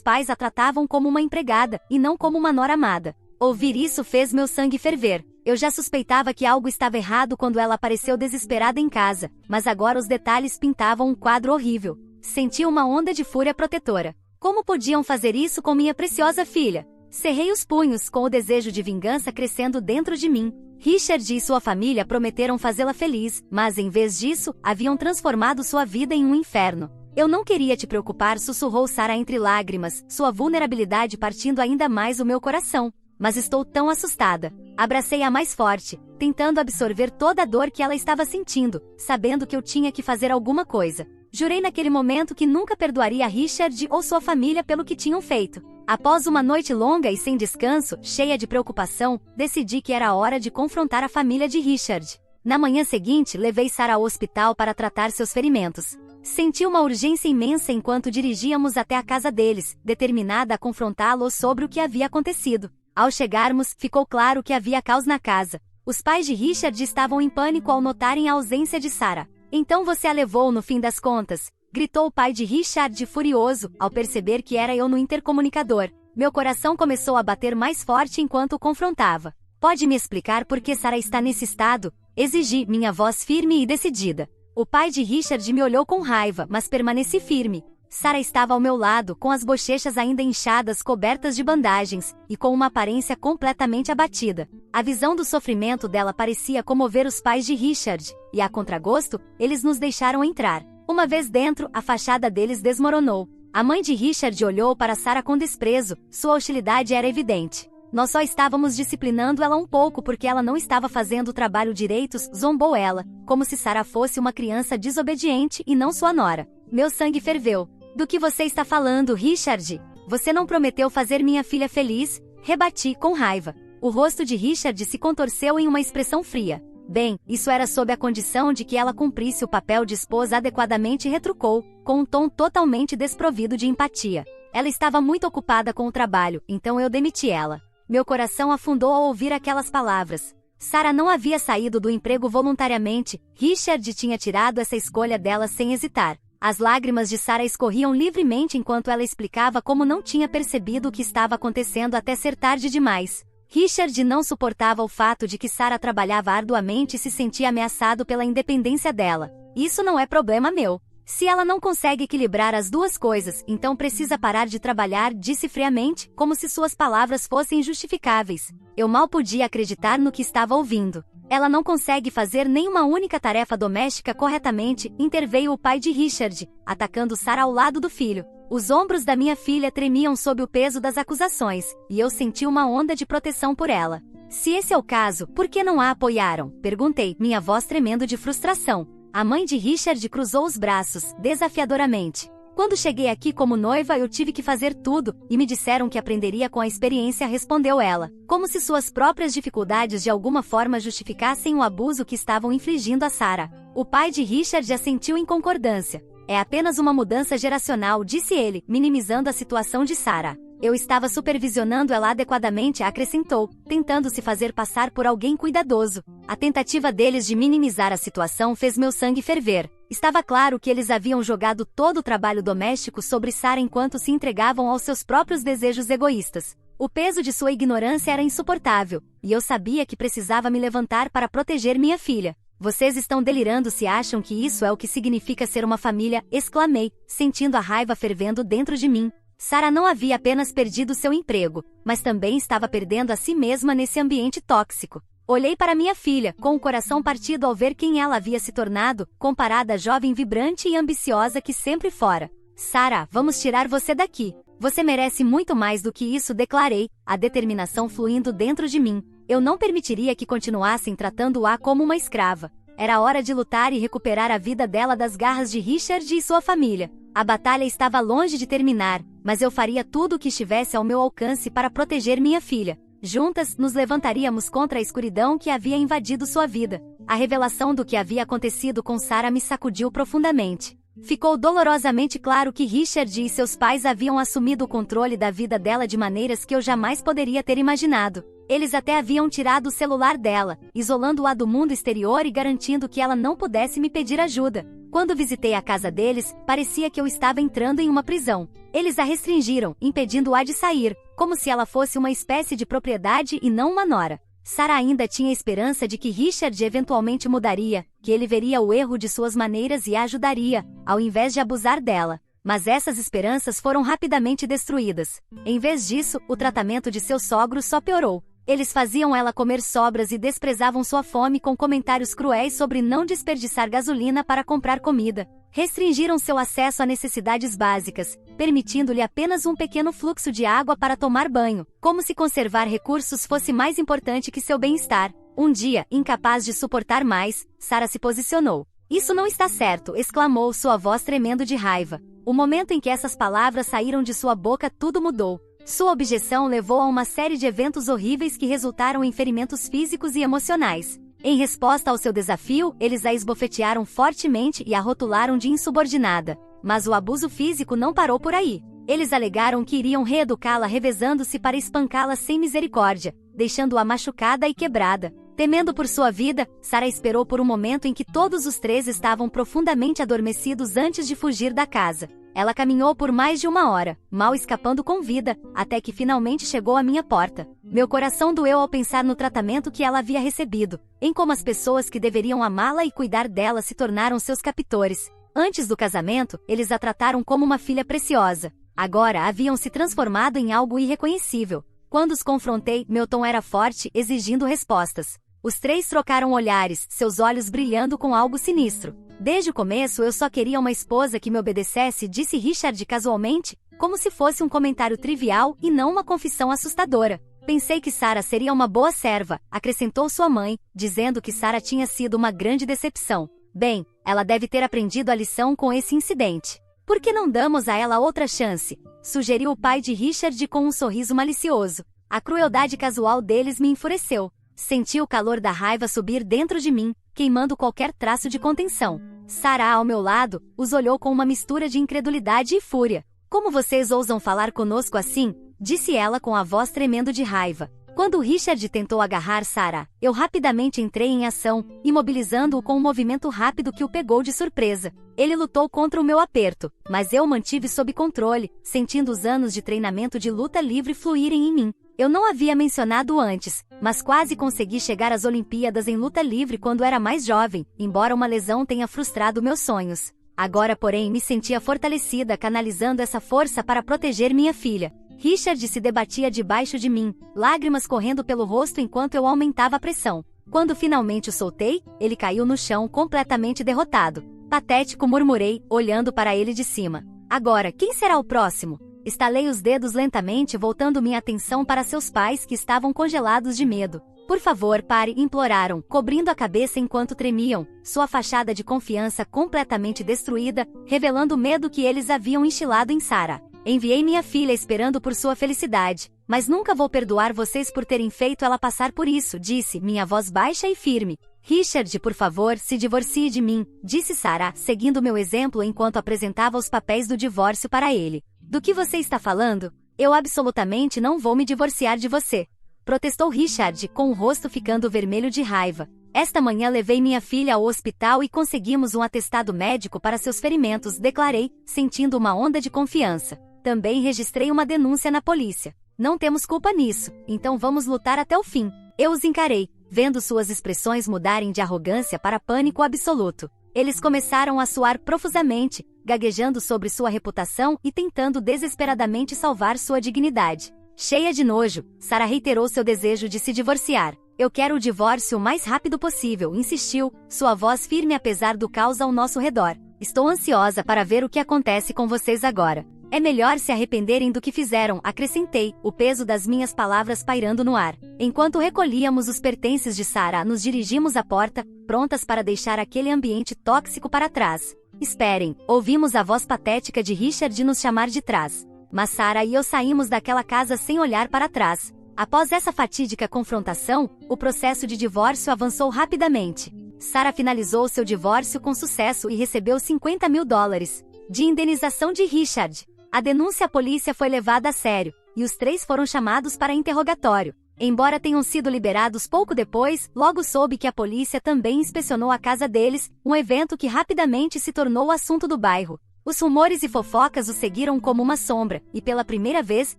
pais a tratavam como uma empregada, e não como uma nora amada. Ouvir isso fez meu sangue ferver. Eu já suspeitava que algo estava errado quando ela apareceu desesperada em casa, mas agora os detalhes pintavam um quadro horrível. Senti uma onda de fúria protetora. Como podiam fazer isso com minha preciosa filha? Cerrei os punhos, com o desejo de vingança crescendo dentro de mim. Richard e sua família prometeram fazê-la feliz, mas em vez disso, haviam transformado sua vida em um inferno. Eu não queria te preocupar, sussurrou Sarah entre lágrimas, sua vulnerabilidade partindo ainda mais o meu coração. Mas estou tão assustada. Abracei-a mais forte, tentando absorver toda a dor que ela estava sentindo, sabendo que eu tinha que fazer alguma coisa. Jurei naquele momento que nunca perdoaria Richard ou sua família pelo que tinham feito. Após uma noite longa e sem descanso, cheia de preocupação, decidi que era hora de confrontar a família de Richard. Na manhã seguinte, levei Sarah ao hospital para tratar seus ferimentos. Senti uma urgência imensa enquanto dirigíamos até a casa deles, determinada a confrontá-los sobre o que havia acontecido. Ao chegarmos, ficou claro que havia caos na casa. Os pais de Richard estavam em pânico ao notarem a ausência de Sarah. Então você a levou no fim das contas, gritou o pai de Richard furioso, ao perceber que era eu no intercomunicador. Meu coração começou a bater mais forte enquanto o confrontava. Pode me explicar por que Sarah está nesse estado? Exigi, minha voz firme e decidida. O pai de Richard me olhou com raiva, mas permaneci firme. Sarah estava ao meu lado, com as bochechas ainda inchadas cobertas de bandagens, e com uma aparência completamente abatida. A visão do sofrimento dela parecia comover os pais de Richard, e a contragosto, eles nos deixaram entrar. Uma vez dentro, a fachada deles desmoronou. A mãe de Richard olhou para Sarah com desprezo, sua hostilidade era evidente. Nós só estávamos disciplinando ela um pouco porque ela não estava fazendo o trabalho direitos, zombou ela, como se Sarah fosse uma criança desobediente e não sua nora. Meu sangue ferveu. Do que você está falando, Richard? Você não prometeu fazer minha filha feliz? Rebati com raiva. O rosto de Richard se contorceu em uma expressão fria. Bem, isso era sob a condição de que ela cumprisse o papel de esposa adequadamente, retrucou, com um tom totalmente desprovido de empatia. Ela estava muito ocupada com o trabalho, então eu demiti ela. Meu coração afundou ao ouvir aquelas palavras. Sarah não havia saído do emprego voluntariamente, Richard tinha tirado essa escolha dela sem hesitar. As lágrimas de Sarah escorriam livremente enquanto ela explicava como não tinha percebido o que estava acontecendo até ser tarde demais. Richard não suportava o fato de que Sarah trabalhava arduamente e se sentia ameaçado pela independência dela. Isso não é problema meu. Se ela não consegue equilibrar as duas coisas, então precisa parar de trabalhar, disse friamente, como se suas palavras fossem justificáveis. Eu mal podia acreditar no que estava ouvindo. Ela não consegue fazer nenhuma única tarefa doméstica corretamente, interveio o pai de Richard, atacando Sarah ao lado do filho. Os ombros da minha filha tremiam sob o peso das acusações, e eu senti uma onda de proteção por ela. Se esse é o caso, por que não a apoiaram? Perguntei, minha voz tremendo de frustração. A mãe de Richard cruzou os braços, desafiadoramente. Quando cheguei aqui como noiva eu tive que fazer tudo, e me disseram que aprenderia com a experiência, respondeu ela, como se suas próprias dificuldades de alguma forma justificassem o abuso que estavam infligindo a Sarah. O pai de Richard assentiu em concordância. É apenas uma mudança geracional, disse ele, minimizando a situação de Sarah. Eu estava supervisionando ela adequadamente, acrescentou, tentando se fazer passar por alguém cuidadoso. A tentativa deles de minimizar a situação fez meu sangue ferver. Estava claro que eles haviam jogado todo o trabalho doméstico sobre Sarah enquanto se entregavam aos seus próprios desejos egoístas. O peso de sua ignorância era insuportável, e eu sabia que precisava me levantar para proteger minha filha. Vocês estão delirando se acham que isso é o que significa ser uma família, exclamei, sentindo a raiva fervendo dentro de mim. Sarah não havia apenas perdido seu emprego, mas também estava perdendo a si mesma nesse ambiente tóxico. Olhei para minha filha, com o coração partido ao ver quem ela havia se tornado, comparada à jovem vibrante e ambiciosa que sempre fora. Sarah, vamos tirar você daqui. Você merece muito mais do que isso, declarei, a determinação fluindo dentro de mim. Eu não permitiria que continuassem tratando-a como uma escrava. Era hora de lutar e recuperar a vida dela das garras de Richard e sua família. A batalha estava longe de terminar, mas eu faria tudo o que estivesse ao meu alcance para proteger minha filha. Juntas, nos levantaríamos contra a escuridão que havia invadido sua vida. A revelação do que havia acontecido com Sarah me sacudiu profundamente. Ficou dolorosamente claro que Richard e seus pais haviam assumido o controle da vida dela de maneiras que eu jamais poderia ter imaginado. Eles até haviam tirado o celular dela, isolando-a do mundo exterior e garantindo que ela não pudesse me pedir ajuda. Quando visitei a casa deles, parecia que eu estava entrando em uma prisão. Eles a restringiram, impedindo-a de sair, como se ela fosse uma espécie de propriedade e não uma nora. Sarah ainda tinha esperança de que Richard eventualmente mudaria, que ele veria o erro de suas maneiras e a ajudaria, ao invés de abusar dela. Mas essas esperanças foram rapidamente destruídas. Em vez disso, o tratamento de seu sogro só piorou. Eles faziam ela comer sobras e desprezavam sua fome com comentários cruéis sobre não desperdiçar gasolina para comprar comida. Restringiram seu acesso a necessidades básicas, permitindo-lhe apenas um pequeno fluxo de água para tomar banho, como se conservar recursos fosse mais importante que seu bem-estar. Um dia, incapaz de suportar mais, Sarah se posicionou. Isso não está certo, exclamou, sua voz tremendo de raiva. O momento em que essas palavras saíram de sua boca, tudo mudou. Sua objeção levou a uma série de eventos horríveis que resultaram em ferimentos físicos e emocionais. Em resposta ao seu desafio, eles a esbofetearam fortemente e a rotularam de insubordinada. Mas o abuso físico não parou por aí. Eles alegaram que iriam reeducá-la revezando-se para espancá-la sem misericórdia, deixando-a machucada e quebrada. Temendo por sua vida, Sarah esperou por um momento em que todos os três estavam profundamente adormecidos antes de fugir da casa. Ela caminhou por mais de 1 hora, mal escapando com vida, até que finalmente chegou à minha porta. Meu coração doeu ao pensar no tratamento que ela havia recebido, em como as pessoas que deveriam amá-la e cuidar dela se tornaram seus captores. Antes do casamento, eles a trataram como uma filha preciosa. Agora haviam se transformado em algo irreconhecível. Quando os confrontei, meu tom era forte, exigindo respostas. Os 3 trocaram olhares, seus olhos brilhando com algo sinistro. Desde o começo eu só queria uma esposa que me obedecesse, disse Richard casualmente, como se fosse um comentário trivial e não uma confissão assustadora. Pensei que Sarah seria uma boa serva, acrescentou sua mãe, dizendo que Sarah tinha sido uma grande decepção. Bem, ela deve ter aprendido a lição com esse incidente. Por que não damos a ela outra chance? Sugeriu o pai de Richard com um sorriso malicioso. A crueldade casual deles me enfureceu. Senti o calor da raiva subir dentro de mim, queimando qualquer traço de contenção. Sarah, ao meu lado, os olhou com uma mistura de incredulidade e fúria. Como vocês ousam falar conosco assim? Disse ela com a voz tremendo de raiva. Quando Richard tentou agarrar Sarah, eu rapidamente entrei em ação, imobilizando-o com um movimento rápido que o pegou de surpresa. Ele lutou contra o meu aperto, mas eu o mantive sob controle, sentindo os anos de treinamento de luta livre fluírem em mim. Eu não havia mencionado antes, mas quase consegui chegar às Olimpíadas em luta livre quando era mais jovem, embora uma lesão tenha frustrado meus sonhos. Agora, porém, me sentia fortalecida, canalizando essa força para proteger minha filha. Richard se debatia debaixo de mim, lágrimas correndo pelo rosto enquanto eu aumentava a pressão. Quando finalmente o soltei, ele caiu no chão completamente derrotado. Patético, murmurei, olhando para ele de cima. Agora, quem será o próximo? Estalei os dedos lentamente, voltando minha atenção para seus pais que estavam congelados de medo. Por favor, pare, imploraram, cobrindo a cabeça enquanto tremiam, sua fachada de confiança completamente destruída, revelando o medo que eles haviam instilado em Sarah. Enviei minha filha esperando por sua felicidade, mas nunca vou perdoar vocês por terem feito ela passar por isso, disse, minha voz baixa e firme. Richard, por favor, se divorcie de mim, disse Sarah, seguindo meu exemplo enquanto apresentava os papéis do divórcio para ele. Do que você está falando? Eu absolutamente não vou me divorciar de você, protestou Richard, com o rosto ficando vermelho de raiva. Esta manhã levei minha filha ao hospital e conseguimos um atestado médico para seus ferimentos, declarei, sentindo uma onda de confiança. Também registrei uma denúncia na polícia. Não temos culpa nisso, então vamos lutar até o fim. Eu os encarei, vendo suas expressões mudarem de arrogância para pânico absoluto. Eles começaram a suar profusamente, gaguejando sobre sua reputação e tentando desesperadamente salvar sua dignidade. Cheia de nojo, Sarah reiterou seu desejo de se divorciar. Eu quero o divórcio o mais rápido possível, insistiu, sua voz firme apesar do caos ao nosso redor. Estou ansiosa para ver o que acontece com vocês agora. É melhor se arrependerem do que fizeram, acrescentei, o peso das minhas palavras pairando no ar. Enquanto recolhíamos os pertences de Sarah, nos dirigimos à porta, prontas para deixar aquele ambiente tóxico para trás. Esperem, ouvimos a voz patética de Richard nos chamar de trás. Mas Sarah e eu saímos daquela casa sem olhar para trás. Após essa fatídica confrontação, o processo de divórcio avançou rapidamente. Sarah finalizou seu divórcio com sucesso e recebeu $50.000 de indenização de Richard. A denúncia à polícia foi levada a sério, e os 3 foram chamados para interrogatório. Embora tenham sido liberados pouco depois, logo soube que a polícia também inspecionou a casa deles, um evento que rapidamente se tornou o assunto do bairro. Os rumores e fofocas o seguiram como uma sombra, e pela primeira vez,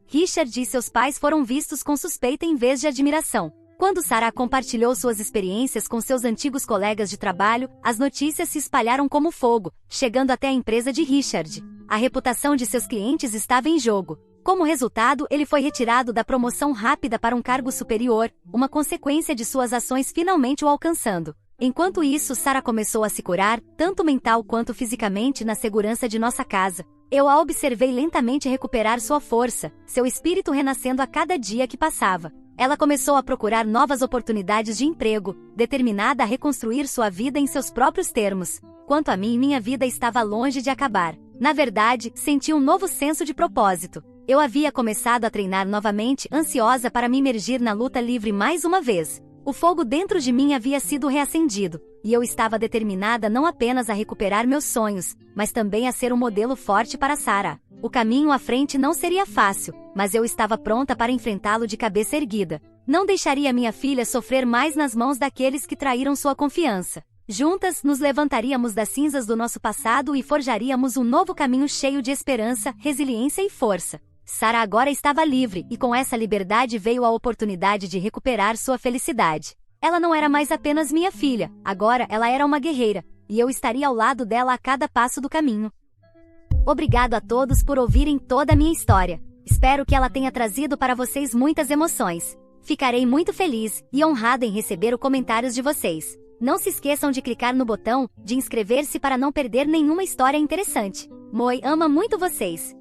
Richard e seus pais foram vistos com suspeita em vez de admiração. Quando Sarah compartilhou suas experiências com seus antigos colegas de trabalho, as notícias se espalharam como fogo, chegando até a empresa de Richard. A reputação de seus clientes estava em jogo. Como resultado, ele foi retirado da promoção rápida para um cargo superior, uma consequência de suas ações finalmente o alcançando. Enquanto isso, Sarah começou a se curar, tanto mental quanto fisicamente, na segurança de nossa casa. Eu a observei lentamente recuperar sua força, seu espírito renascendo a cada dia que passava. Ela começou a procurar novas oportunidades de emprego, determinada a reconstruir sua vida em seus próprios termos. Quanto a mim, minha vida estava longe de acabar. Na verdade, senti um novo senso de propósito. Eu havia começado a treinar novamente, ansiosa para me imergir na luta livre mais uma vez. O fogo dentro de mim havia sido reacendido, e eu estava determinada não apenas a recuperar meus sonhos, mas também a ser um modelo forte para Sarah. O caminho à frente não seria fácil, mas eu estava pronta para enfrentá-lo de cabeça erguida. Não deixaria minha filha sofrer mais nas mãos daqueles que traíram sua confiança. Juntas, nos levantaríamos das cinzas do nosso passado e forjaríamos um novo caminho cheio de esperança, resiliência e força. Sarah agora estava livre, e com essa liberdade veio a oportunidade de recuperar sua felicidade. Ela não era mais apenas minha filha, agora ela era uma guerreira, e eu estaria ao lado dela a cada passo do caminho. Obrigado a todos por ouvirem toda a minha história. Espero que ela tenha trazido para vocês muitas emoções. Ficarei muito feliz e honrada em receber os comentários de vocês. Não se esqueçam de clicar no botão de inscrever-se para não perder nenhuma história interessante. Moi ama muito vocês.